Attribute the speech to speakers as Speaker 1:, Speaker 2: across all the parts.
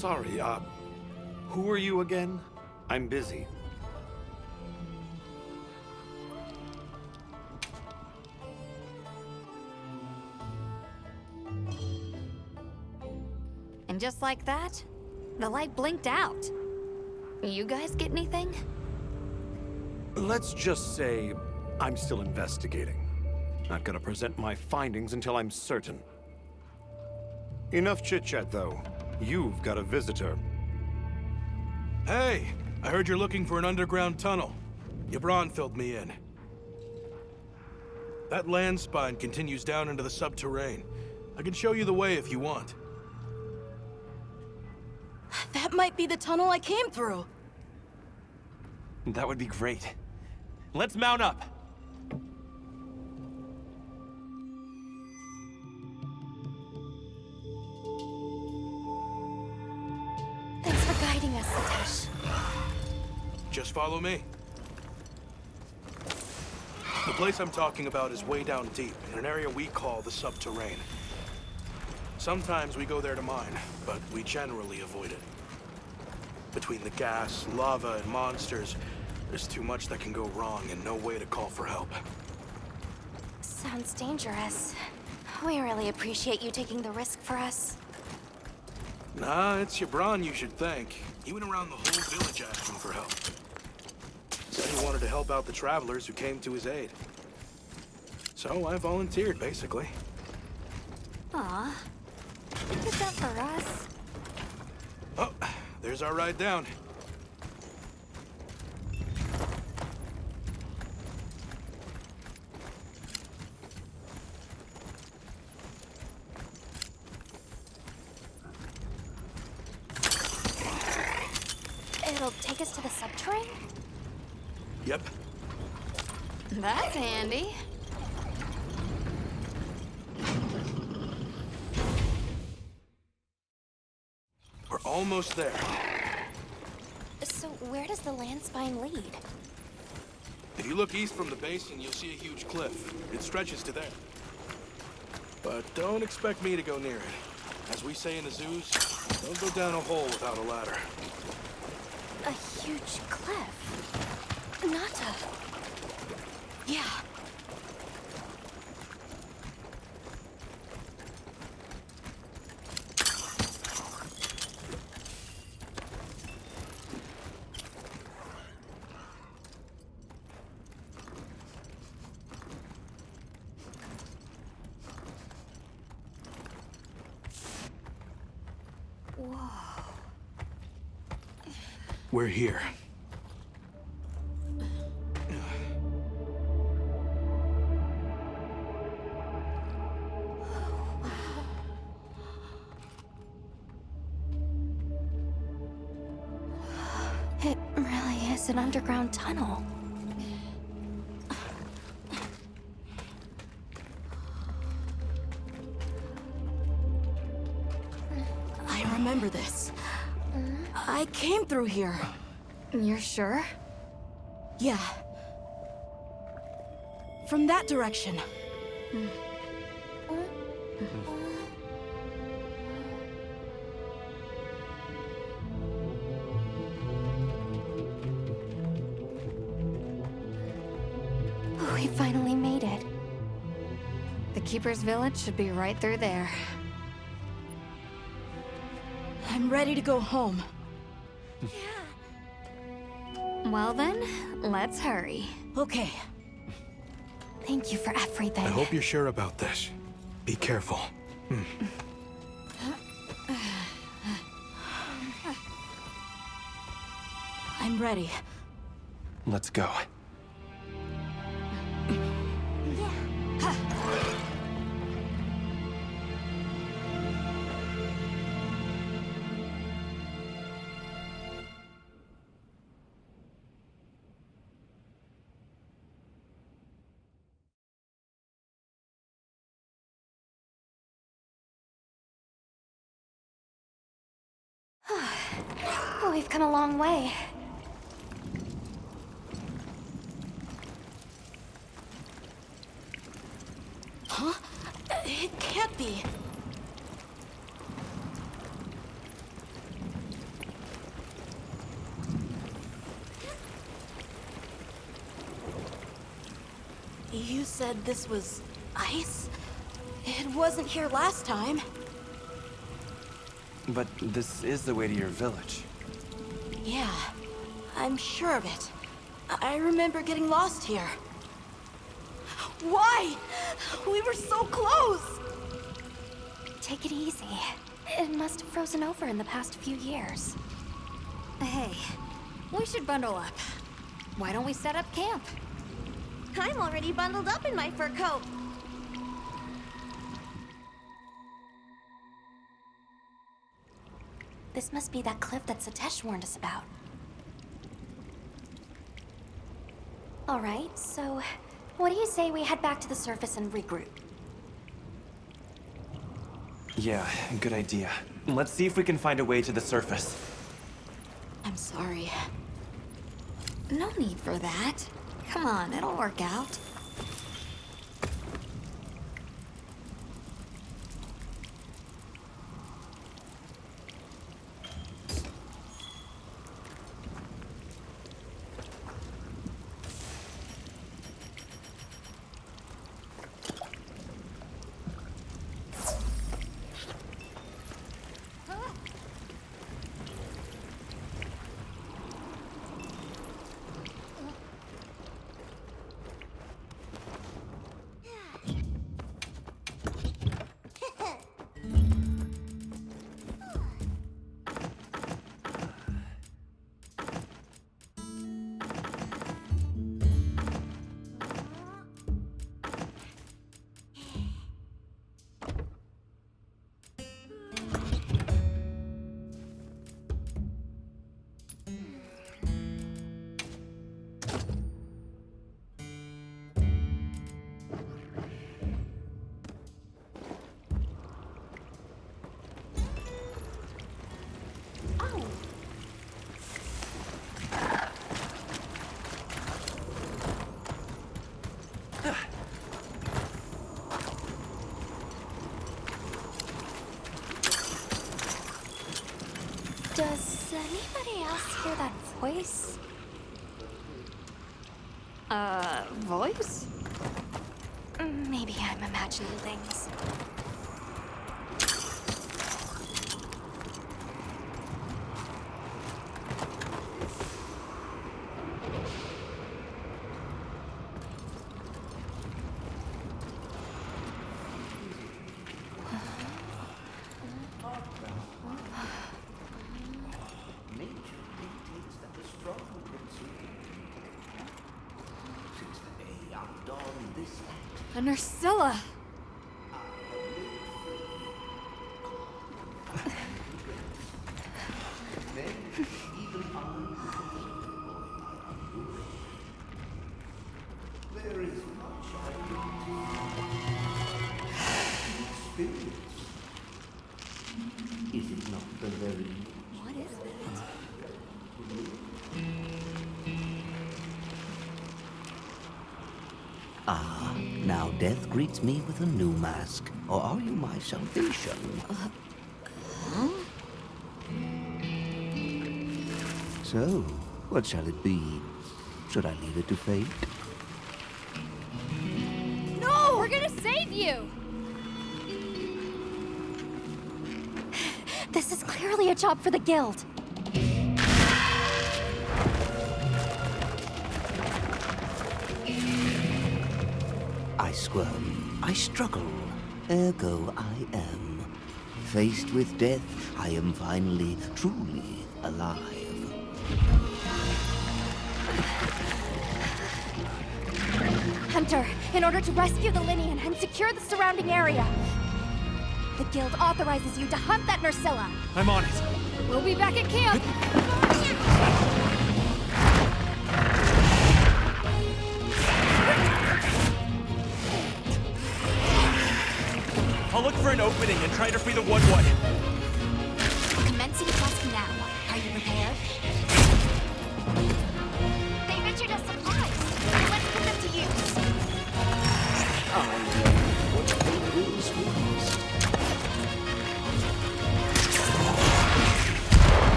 Speaker 1: sorry, who are you again? I'm busy.
Speaker 2: And just like that, the light blinked out. You guys get anything?
Speaker 1: Let's just say I'm still investigating. Not gonna present my findings until I'm certain. Enough chit-chat, though. You've got a visitor.
Speaker 3: Hey, I heard you're looking for an underground tunnel. Yabron filled me in. That land spine continues down into the subterrane. I can show you the way if you want.
Speaker 4: That might be the tunnel I came through.
Speaker 5: That would be great. Let's mount up!
Speaker 2: Thanks for guiding us, Satosh.
Speaker 3: Just follow me. The place I'm talking about is way down deep, in an area we call the subterrane. Sometimes we go there to mine, but we generally avoid it. Between the gas, lava, and monsters, there's too much that can go wrong and no way to call for help.
Speaker 2: Sounds dangerous. We really appreciate you taking the risk for us.
Speaker 3: Nah, it's Yabron you should thank. He went around the whole village asking for help. Said he wanted to help out the travelers who came to his aid. So I volunteered, basically.
Speaker 2: Aw. You did that for us.
Speaker 3: Oh, there's our ride down.
Speaker 2: It'll take us to the subterrane?
Speaker 3: Yep.
Speaker 2: That's handy.
Speaker 3: We're almost there.
Speaker 2: So where does the land spine lead?
Speaker 3: If you look east from the basin, you'll see a huge cliff. It stretches to there. But don't expect me to go near it. As we say in the zoos, don't go down a hole without a ladder.
Speaker 2: A huge cliff. Not a...
Speaker 4: Yeah.
Speaker 3: We're here.
Speaker 2: It really is an underground tunnel.
Speaker 4: I remember this. I came through here.
Speaker 2: You're sure?
Speaker 4: Yeah. From that direction.
Speaker 2: We finally made it. The Keeper's Village should be right through there.
Speaker 4: I'm ready to go home.
Speaker 2: Well then, let's hurry.
Speaker 4: Okay.
Speaker 2: Thank you for everything.
Speaker 3: I hope you're sure about this. Be careful.
Speaker 4: I'm ready.
Speaker 5: Let's go.
Speaker 2: We've come a long way.
Speaker 4: Huh? It can't be. You said this was ice? It wasn't here last time.
Speaker 5: But this is the way to your village.
Speaker 4: Yeah, I'm sure of it. I remember getting lost here. Why? We were so close!
Speaker 2: Take it easy. It must have frozen over in the past few years. Hey, we should bundle up. Why don't we set up camp?
Speaker 6: I'm already bundled up in my fur coat.
Speaker 2: This must be that cliff that Satesh warned us about. All right, so what do you say we head back to the surface and regroup?
Speaker 5: Yeah, good idea. Let's see if we can find a way to the surface.
Speaker 4: I'm sorry.
Speaker 2: No need for that. Come on, it'll work out. Does anybody else hear that voice? Voice? Maybe I'm imagining things. A Nursilla!
Speaker 7: Is it not the very...
Speaker 2: What is that?
Speaker 7: Ah, now death greets me with a new mask. Or are you my salvation? So, what shall it be? Should I leave it to fate?
Speaker 2: No! We're gonna save you! This is clearly a job for the guild.
Speaker 7: I squirm, I struggle, ergo I am. Faced with death, I am finally, truly alive.
Speaker 2: Hunter, in order to rescue the Linian and secure the surrounding area, the guild authorizes you to hunt that Nursilla.
Speaker 5: I'm on it.
Speaker 2: We'll be back at camp.
Speaker 5: I'll look for an opening and try to free the 1-1.
Speaker 2: Commencing task now. Are you prepared? They ventured us supplies. Let's put them to use.
Speaker 7: What fate wills for us?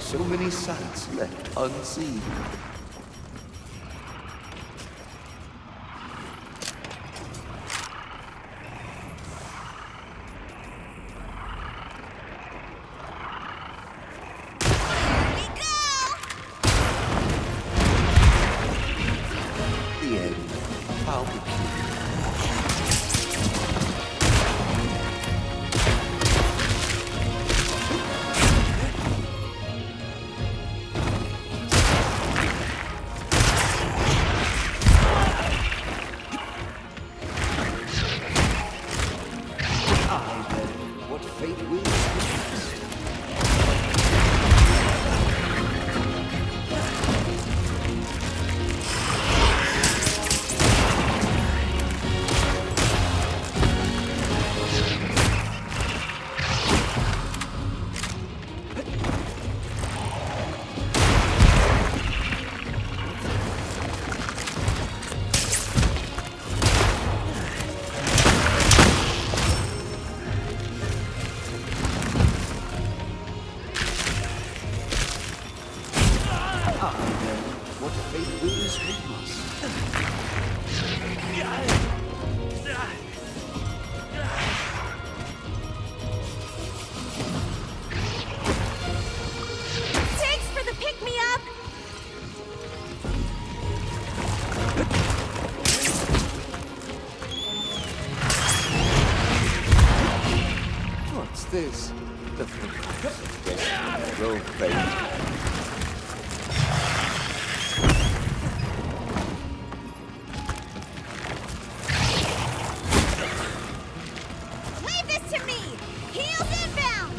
Speaker 7: So many sights left unseen. The end. How peculiar. What fate will bring. What fate wills we must.
Speaker 6: Thanks for the pick-me-up!
Speaker 7: What's this? The roll fate.
Speaker 6: Leave this to me! Heels inbound!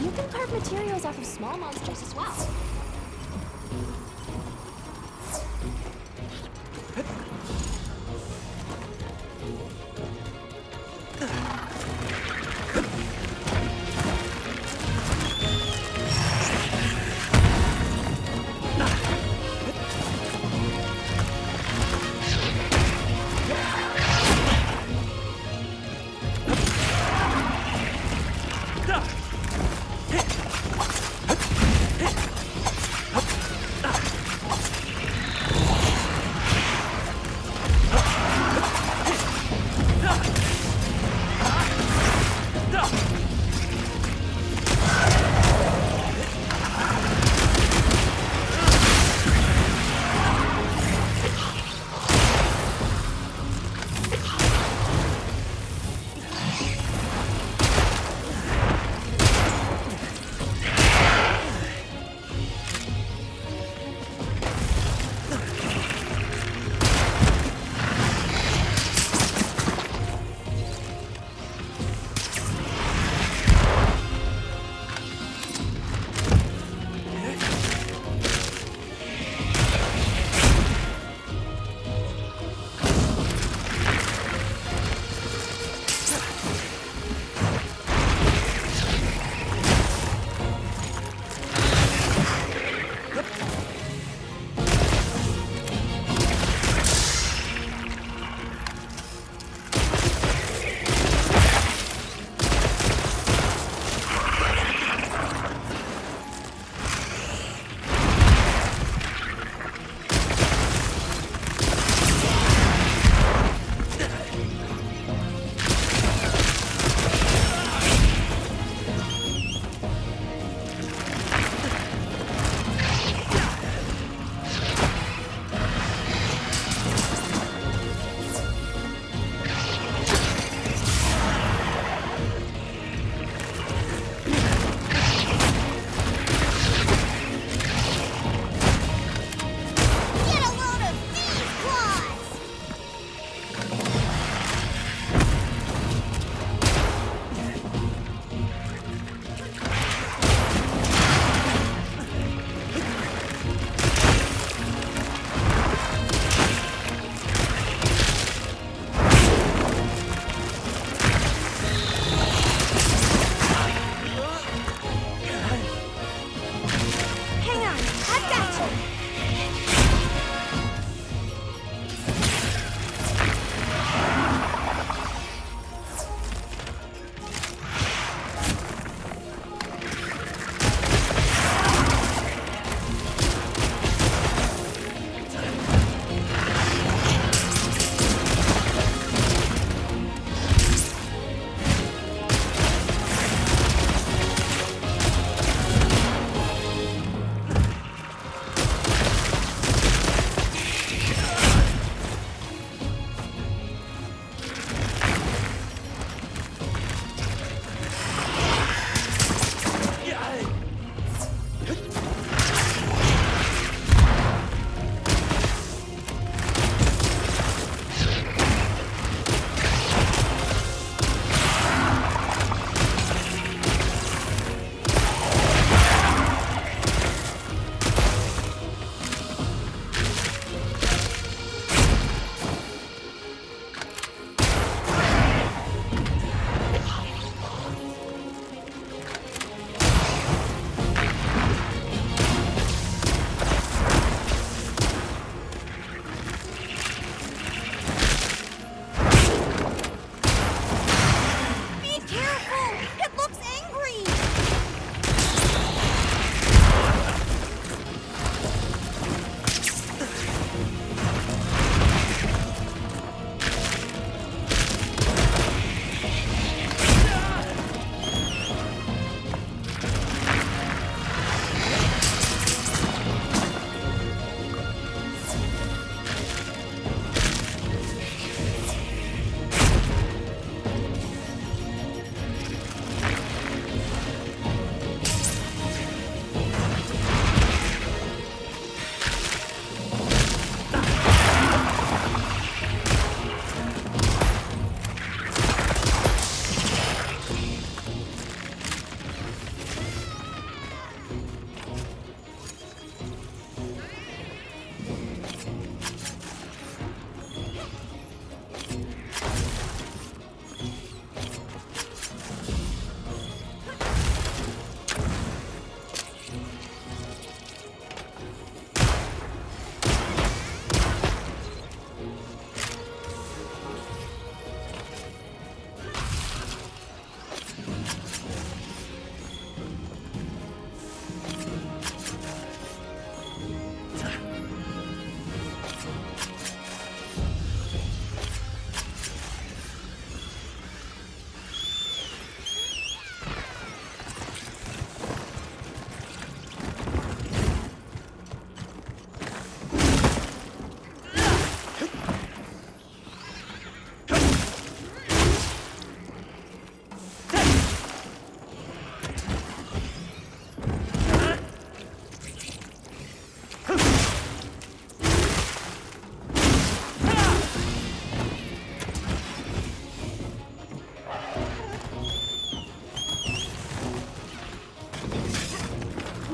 Speaker 2: You can carve materials off of small monsters as well.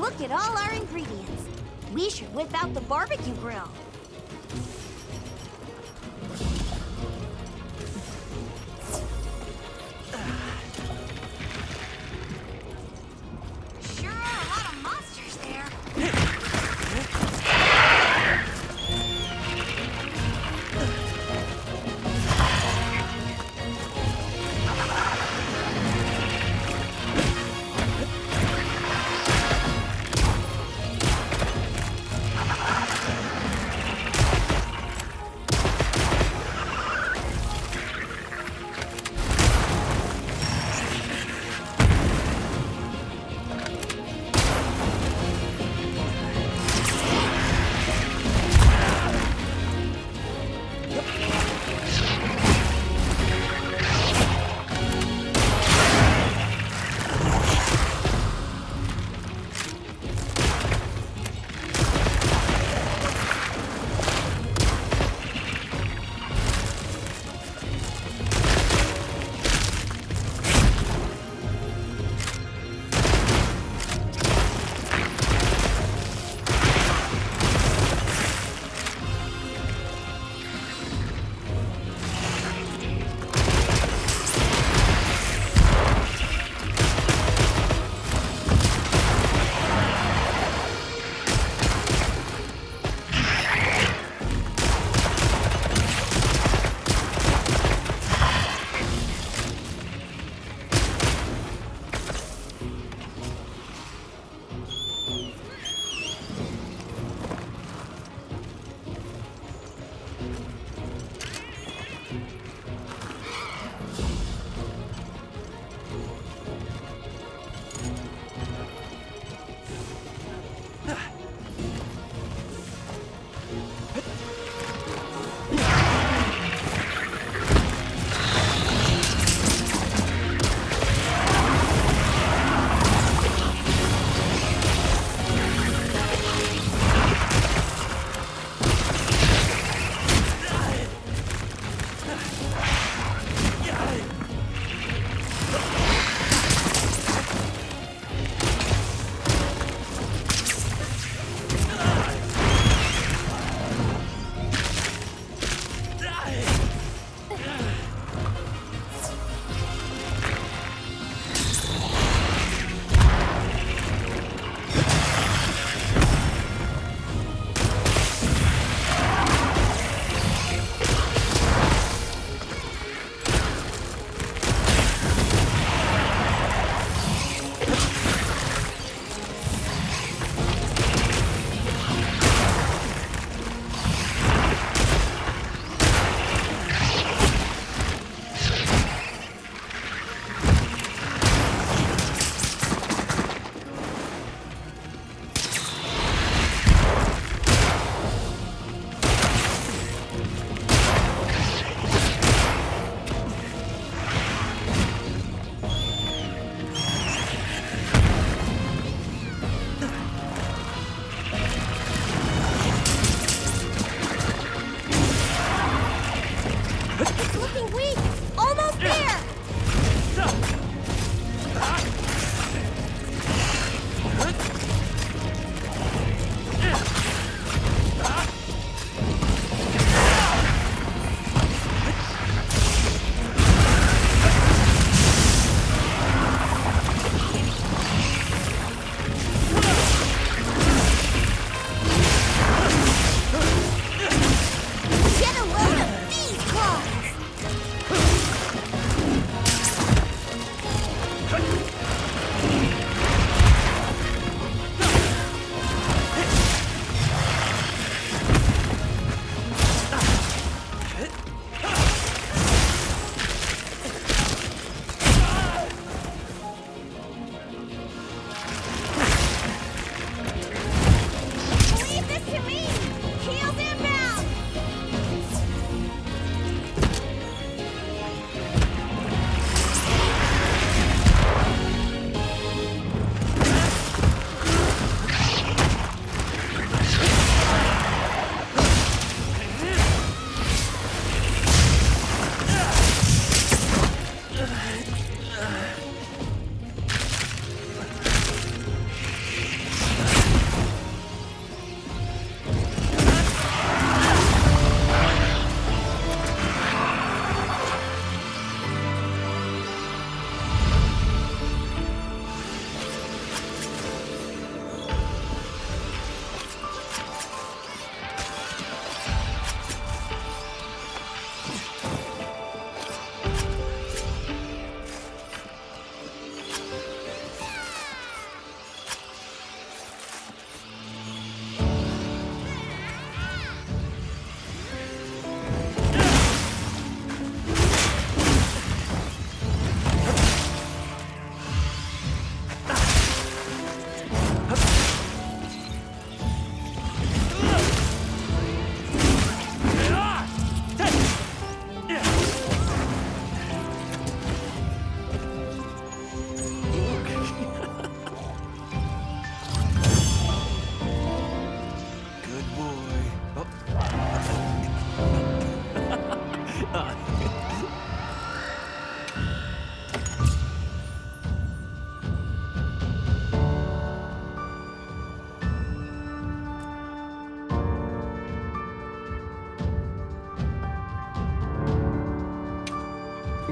Speaker 6: Look at all our ingredients. We should whip out the barbecue grill. Sure are a lot of monsters there.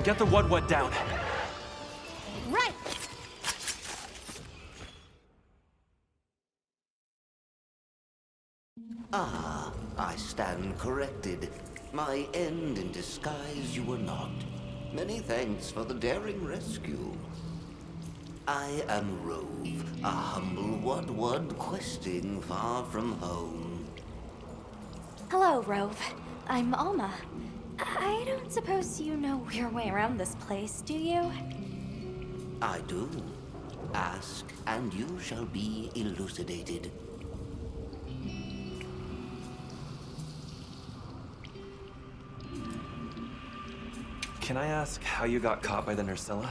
Speaker 5: Get the what down.
Speaker 6: Right!
Speaker 7: Ah, I stand corrected. My end in disguise you were not. Many thanks for the daring rescue. I am Rove, a humble Wud questing far from home.
Speaker 2: Hello, Rove. I'm Alma. I don't suppose you know your way around this place, do you?
Speaker 7: I do. Ask, and you shall be elucidated.
Speaker 5: Can I ask how you got caught by the Nursilla?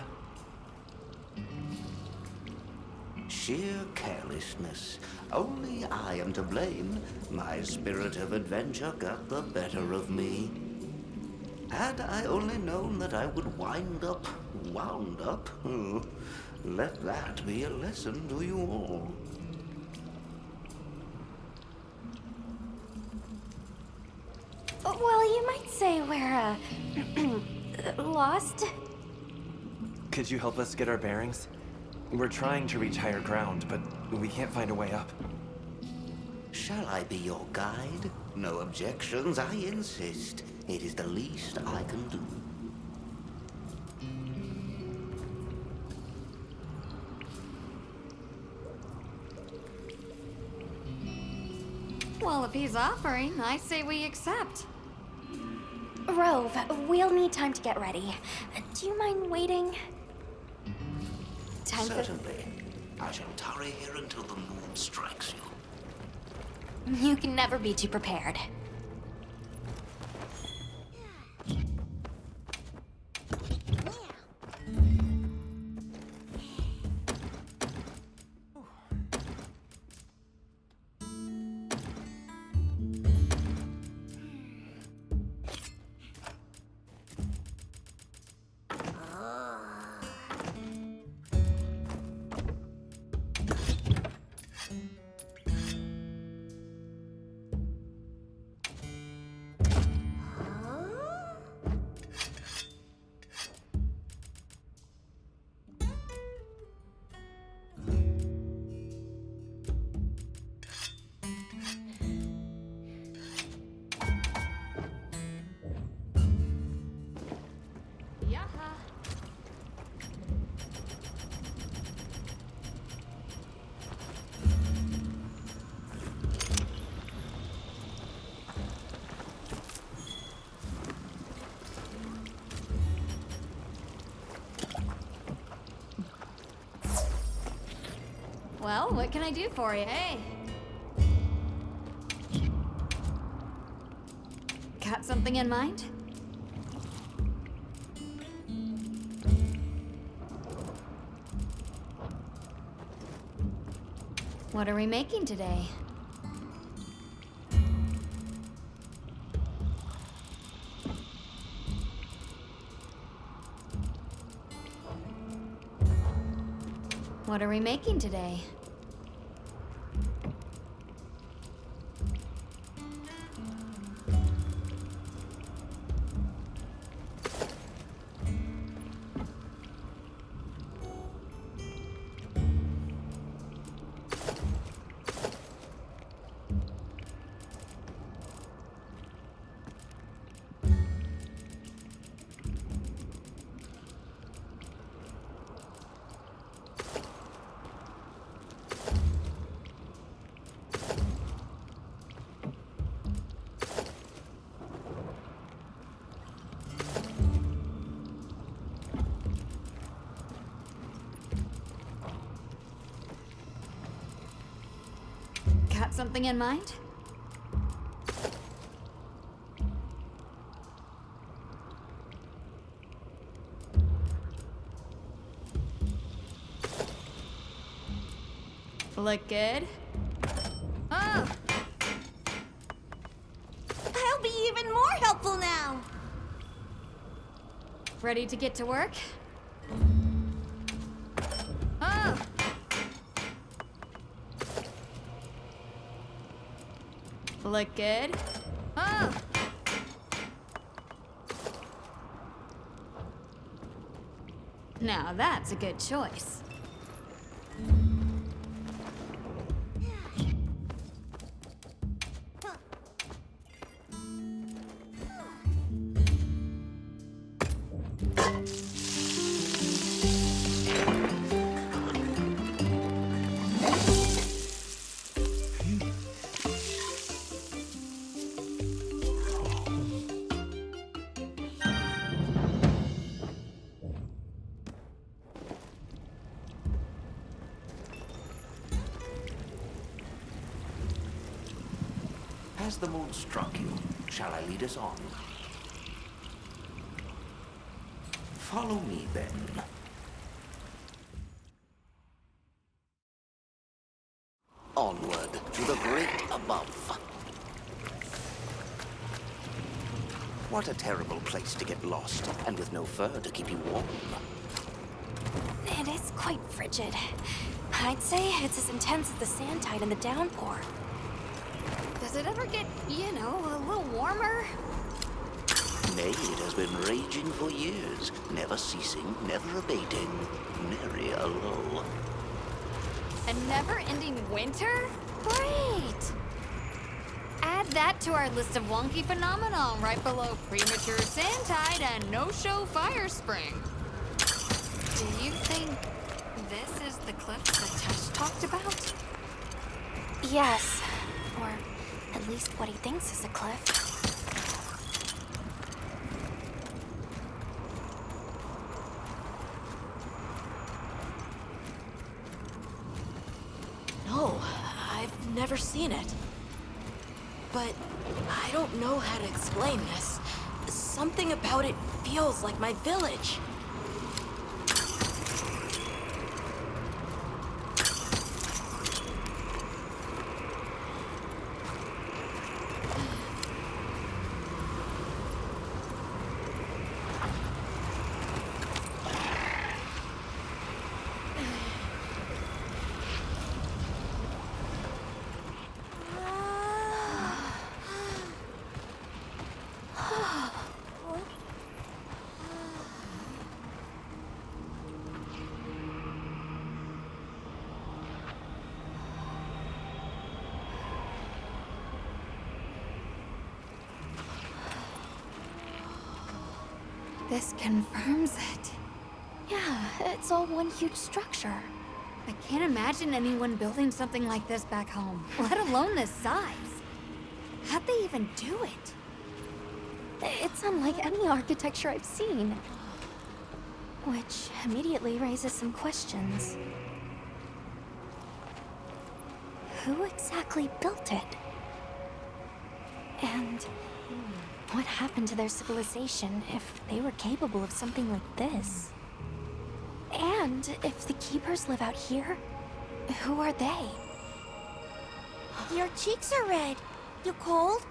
Speaker 7: Sheer carelessness. Only I am to blame. My spirit of adventure got the better of me. Had I only known that I would wound up, let that be a lesson to you all.
Speaker 2: Well, you might say we're, lost.
Speaker 5: Could you help us get our bearings? We're trying to reach higher ground, but we can't find a way up.
Speaker 7: Shall I be your guide? No objections, I insist. It is the least I can do.
Speaker 6: Well, if he's offering, I say we accept.
Speaker 2: Rove, we'll need time to get ready. Do you mind waiting? Time
Speaker 7: Certainly. I shall tarry here until the moon strikes you.
Speaker 2: You can never be too prepared.
Speaker 6: Well, what can I do for you, eh? Got something in mind? What are we making today? What are we making today? Got something in mind? Look good? Oh!
Speaker 4: I'll be even more helpful now.
Speaker 6: Ready to get to work? Oh! Look good? Oh! Now that's a good choice.
Speaker 7: Has the mood struck you? Shall I lead us on? Follow me, then. Onward to the great above. What a terrible place to get lost, and with no fur to keep you warm.
Speaker 2: It is quite frigid. I'd say it's as intense as the sand tide and the downpour.
Speaker 6: Does it ever get, you know, a little warmer?
Speaker 7: Nay, it has been raging for years, never ceasing, never abating, nary a lull.
Speaker 6: A never-ending winter? Great! Add that to our list of wonky phenomenon right below premature sand tide and no-show fire spring. Do you think this is the cliff that Tesh talked about?
Speaker 2: Yes, or at least what he thinks is a cliff.
Speaker 4: No, I've never seen it. But I don't know how to explain this. Something about it feels like my village.
Speaker 2: This confirms it. Yeah, it's all one huge structure.
Speaker 6: I can't imagine anyone building something like this back home, let alone this size. How'd they even do it?
Speaker 2: It's unlike any architecture I've seen. Which immediately raises some questions. Who exactly built it? And what happened to their civilization if they were capable of something like this? And if the keepers live out here, who are they?
Speaker 6: Your cheeks are red. You cold?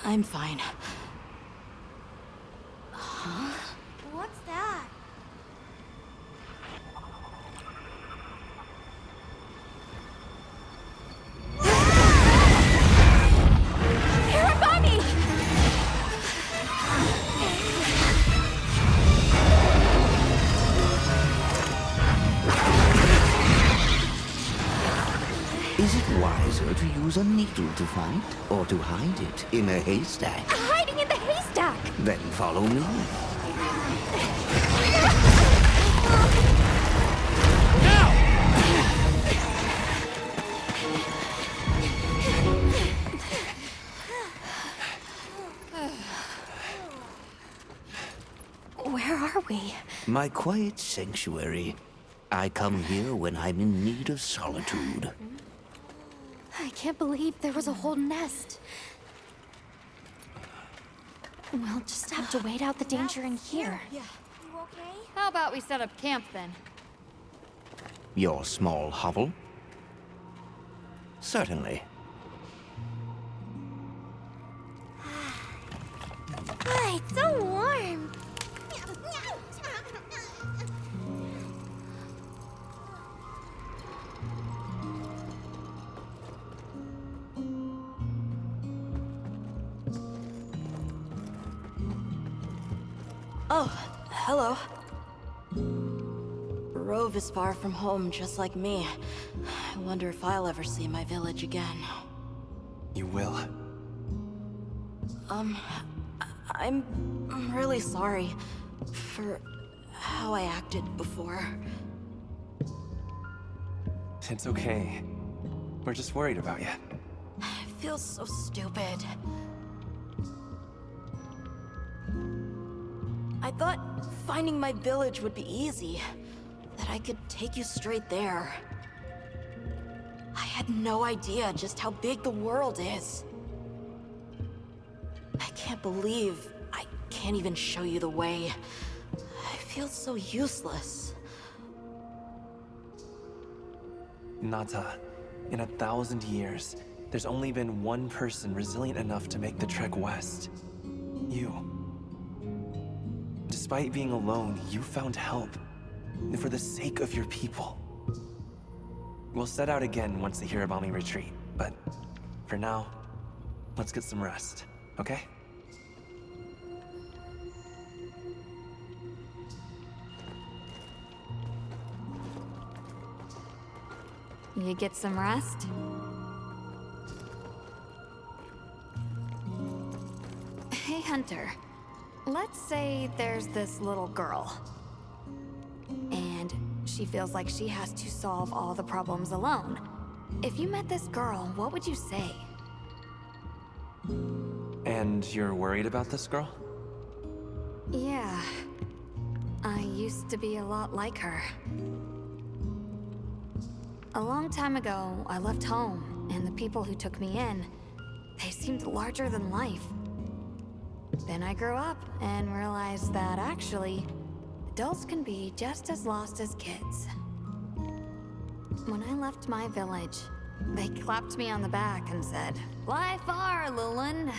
Speaker 4: I'm fine.
Speaker 6: What's that?
Speaker 7: Is it wiser to use a needle to fight, or to hide it in a haystack?
Speaker 2: Hiding in the haystack!
Speaker 7: Then follow me.
Speaker 2: Where are we?
Speaker 7: My quiet sanctuary. I come here when I'm in need of solitude.
Speaker 2: I can't believe there was a whole nest. We'll just have to wait out the danger in here.
Speaker 6: Yeah. You okay? How about we set up camp then?
Speaker 7: Your small hovel? Certainly.
Speaker 6: It's so warm.
Speaker 4: Oh, hello. Rove is far from home, just like me. I wonder if I'll ever see my village again.
Speaker 5: You will.
Speaker 4: I'm really sorry for how I acted before.
Speaker 5: It's okay. We're just worried about you.
Speaker 4: I feel so stupid. I thought finding my village would be easy. That I could take you straight there. I had no idea just how big the world is. I can't believe I can't even show you the way. I feel so useless.
Speaker 5: Nata, in 1,000 years, there's only been one person resilient enough to make the trek west. You. Despite being alone, you found help. For the sake of your people. We'll set out again once the Hirabami retreat, but for now, let's get some rest, okay?
Speaker 6: You get some rest? Hey, Hunter. Let's say there's this little girl. And she feels like she has to solve all the problems alone. If you met this girl, what would you say?
Speaker 5: And you're worried about this girl?
Speaker 6: Yeah. I used to be a lot like her. A long time ago, I left home, and the people who took me in, they seemed larger than life. Then I grew up and realized that actually, adults can be just as lost as kids. When I left my village, they clapped me on the back and said, "Fly far, Lulin."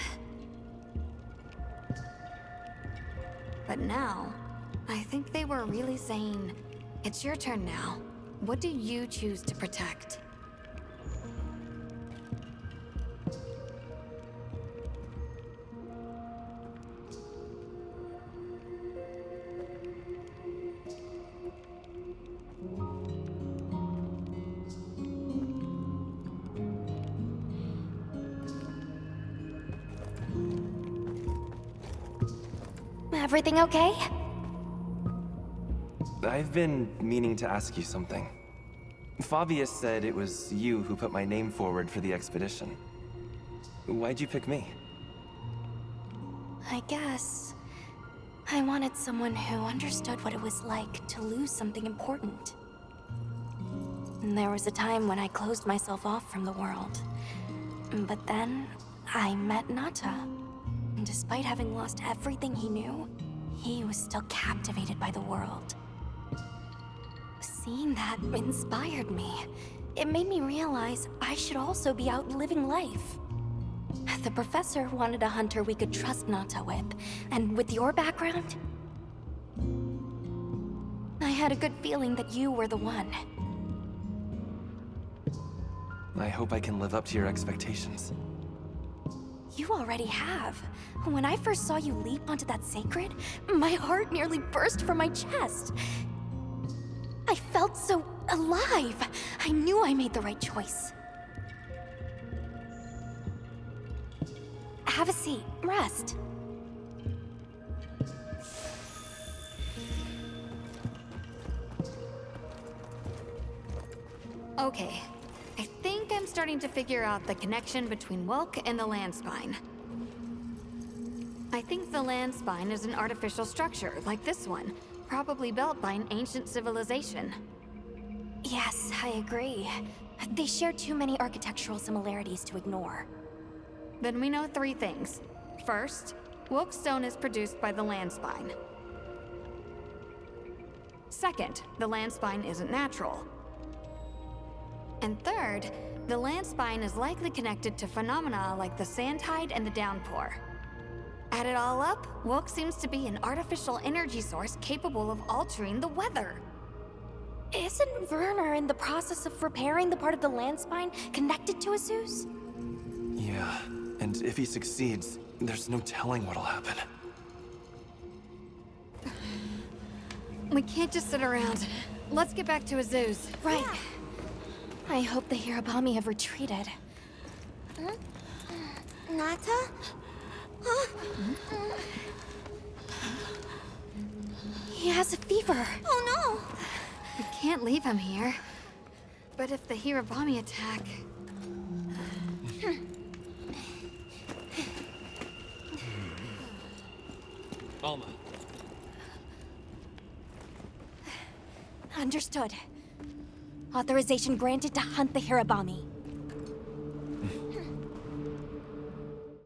Speaker 6: But now, I think they were really saying, "It's your turn now. What do you choose to protect?"
Speaker 2: Everything okay?
Speaker 5: I've been meaning to ask you something. Fabius said it was you who put my name forward for the expedition. Why'd you pick me?
Speaker 2: I guess I wanted someone who understood what it was like to lose something important. And there was a time when I closed myself off from the world. But then I met Nata. And despite having lost everything he knew, he was still captivated by the world. Seeing that inspired me. It made me realize I should also be out living life. The professor wanted a hunter we could trust Nata with, and with your background, I had a good feeling that you were the one.
Speaker 5: I hope I can live up to your expectations.
Speaker 2: You already have. When I first saw you leap onto that sacred, my heart nearly burst from my chest. I felt so alive. I knew I made the right choice. Have a seat. Rest.
Speaker 6: Okay. I think I'm starting to figure out the connection between Wilk and the land spine. I think the land spine is an artificial structure, like this one, probably built by an ancient civilization.
Speaker 2: Yes, I agree. They share too many architectural similarities to ignore.
Speaker 6: Then we know three things. First, Wilk stone is produced by the land spine. Second, the land spine isn't natural. And third, the land spine is likely connected to phenomena like the sand tide and the downpour. Add it all up, Wilk seems to be an artificial energy source capable of altering the weather.
Speaker 2: Isn't Werner in the process of repairing the part of the land spine connected to Azus?
Speaker 5: Yeah, and if he succeeds, there's no telling what'll happen.
Speaker 6: We can't just sit around. let's get back to Azuz.
Speaker 2: Right. I hope the Hirabami have retreated.
Speaker 8: Nata?
Speaker 2: He has a fever.
Speaker 8: Oh
Speaker 6: We can't leave him here. But if the Hirabami attack...
Speaker 9: Alma.
Speaker 2: Understood. Authorization granted to hunt the Hirabami.